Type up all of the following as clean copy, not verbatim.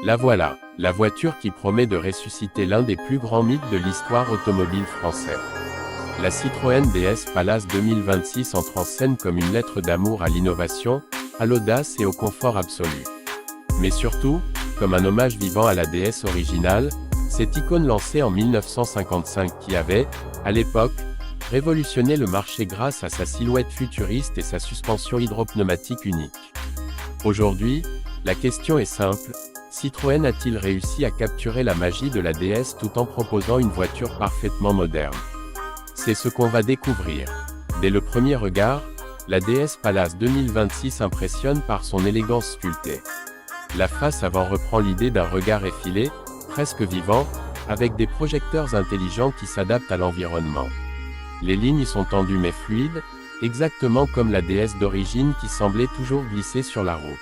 La voilà, la voiture qui promet de ressusciter l'un des plus grands mythes de l'histoire automobile française. La Citroën DS Palace 2026 entre en scène comme une lettre d'amour à l'innovation, à l'audace et au confort absolu. Mais surtout, comme un hommage vivant à la DS originale, cette icône lancée en 1955 qui avait, à l'époque, révolutionné le marché grâce à sa silhouette futuriste et sa suspension hydropneumatique unique. Aujourd'hui, la question est simple, Citroën a-t-il réussi à capturer la magie de la DS tout en proposant une voiture parfaitement moderne? C'est ce qu'on va découvrir. Dès le premier regard, la DS Palace 2026 impressionne par son élégance sculptée. La face avant reprend l'idée d'un regard effilé, presque vivant, avec des projecteurs intelligents qui s'adaptent à l'environnement. Les lignes sont tendues mais fluides, exactement comme la DS d'origine qui semblait toujours glisser sur la route.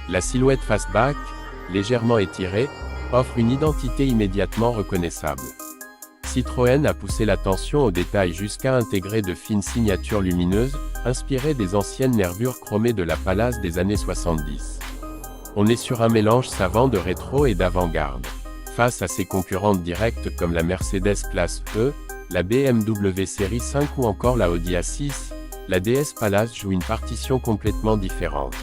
La silhouette fastback, légèrement étirée, offre une identité immédiatement reconnaissable. Citroën a poussé l'attention aux détails jusqu'à intégrer de fines signatures lumineuses, inspirées des anciennes nervures chromées de la Palace des années 70. On est sur un mélange savant de rétro et d'avant-garde. Face à ses concurrentes directes comme la Mercedes Classe E, la BMW Série 5 ou encore la Audi A6, la DS Palace joue une partition complètement différente.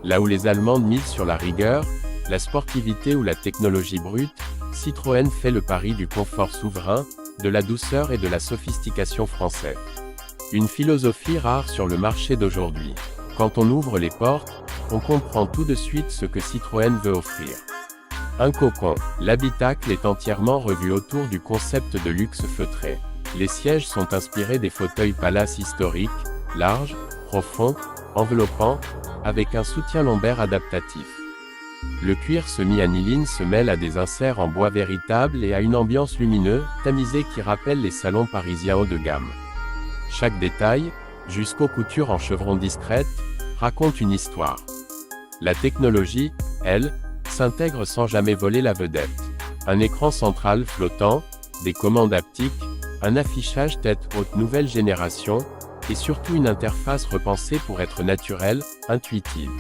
Là où les Allemandes misent sur la rigueur, la sportivité ou la technologie brute, Citroën fait le pari du confort souverain, de la douceur et de la sophistication française. Une philosophie rare sur le marché d'aujourd'hui. Quand on ouvre les portes, on comprend tout de suite ce que Citroën veut offrir. Un cocon. L'habitacle est entièrement revu autour du concept de luxe feutré. Les sièges sont inspirés des fauteuils Palace historiques, larges, profonds, enveloppants, avec un soutien lombaire adaptatif. Le cuir semi-aniline se mêle à des inserts en bois véritable et à une ambiance lumineuse, tamisée qui rappelle les salons parisiens haut de gamme. Chaque détail, jusqu'aux coutures en chevron discrètes, raconte une histoire. La technologie, elle, s'intègre sans jamais voler la vedette. Un écran central flottant, des commandes haptiques, un affichage tête haute nouvelle génération, et surtout une interface repensée pour être naturelle, intuitive.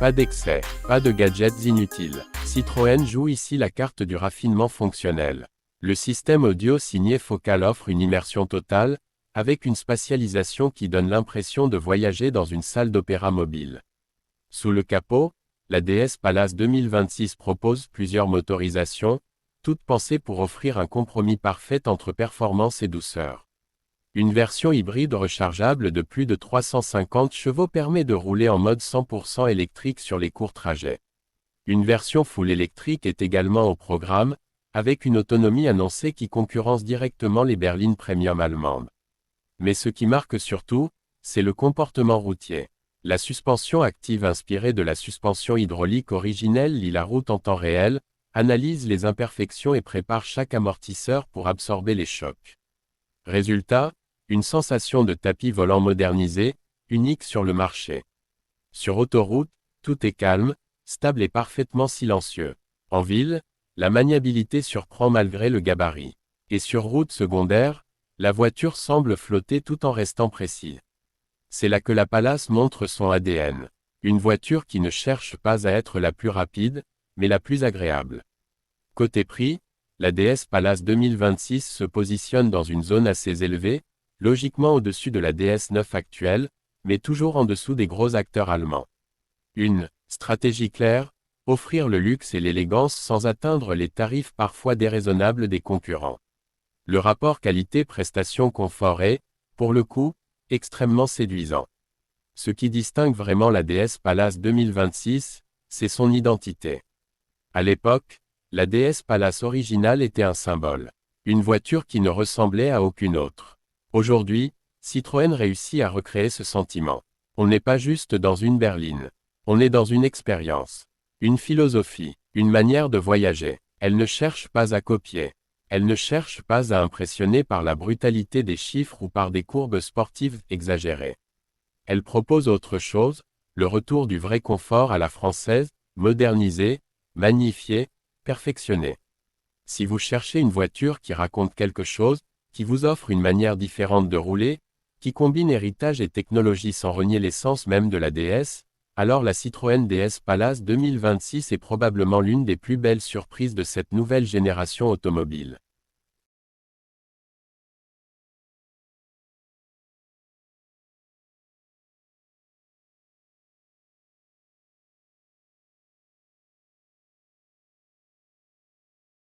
Pas d'excès, pas de gadgets inutiles. Citroën joue ici la carte du raffinement fonctionnel. Le système audio signé Focal offre une immersion totale, avec une spatialisation qui donne l'impression de voyager dans une salle d'opéra mobile. Sous le capot, la DS Palace 2026 propose plusieurs motorisations, toutes pensées pour offrir un compromis parfait entre performance et douceur. Une version hybride rechargeable de plus de 350 chevaux permet de rouler en mode 100% électrique sur les courts trajets. Une version full électrique est également au programme, avec une autonomie annoncée qui concurrence directement les berlines premium allemandes. Mais ce qui marque surtout, c'est le comportement routier. La suspension active inspirée de la suspension hydraulique originelle lit la route en temps réel, analyse les imperfections et prépare chaque amortisseur pour absorber les chocs. Résultat, une sensation de tapis volant modernisé, unique sur le marché. Sur autoroute, tout est calme, stable et parfaitement silencieux. En ville, la maniabilité surprend malgré le gabarit. Et sur route secondaire, la voiture semble flotter tout en restant précise. C'est là que la Palace montre son ADN. Une voiture qui ne cherche pas à être la plus rapide, mais la plus agréable. Côté prix, la DS Palace 2026 se positionne dans une zone assez élevée, logiquement au-dessus de la DS9 actuelle, mais toujours en dessous des gros acteurs allemands. Une stratégie claire, offrir le luxe et l'élégance sans atteindre les tarifs parfois déraisonnables des concurrents. Le rapport qualité-prestation-confort est, pour le coup, extrêmement séduisant. Ce qui distingue vraiment la DS Palace 2026, c'est son identité. À l'époque, la DS Palace originale était un symbole. Une voiture qui ne ressemblait à aucune autre. Aujourd'hui, Citroën réussit à recréer ce sentiment. On n'est pas juste dans une berline. On est dans une expérience. Une philosophie, une manière de voyager. Elle ne cherche pas à copier. Elle ne cherche pas à impressionner par la brutalité des chiffres ou par des courbes sportives exagérées. Elle propose autre chose, le retour du vrai confort à la française, modernisé, magnifié, perfectionné. Si vous cherchez une voiture qui raconte quelque chose, qui vous offre une manière différente de rouler, qui combine héritage et technologie sans renier l'essence même de la DS, alors la Citroën DS Palace 2026 est probablement l'une des plus belles surprises de cette nouvelle génération automobile.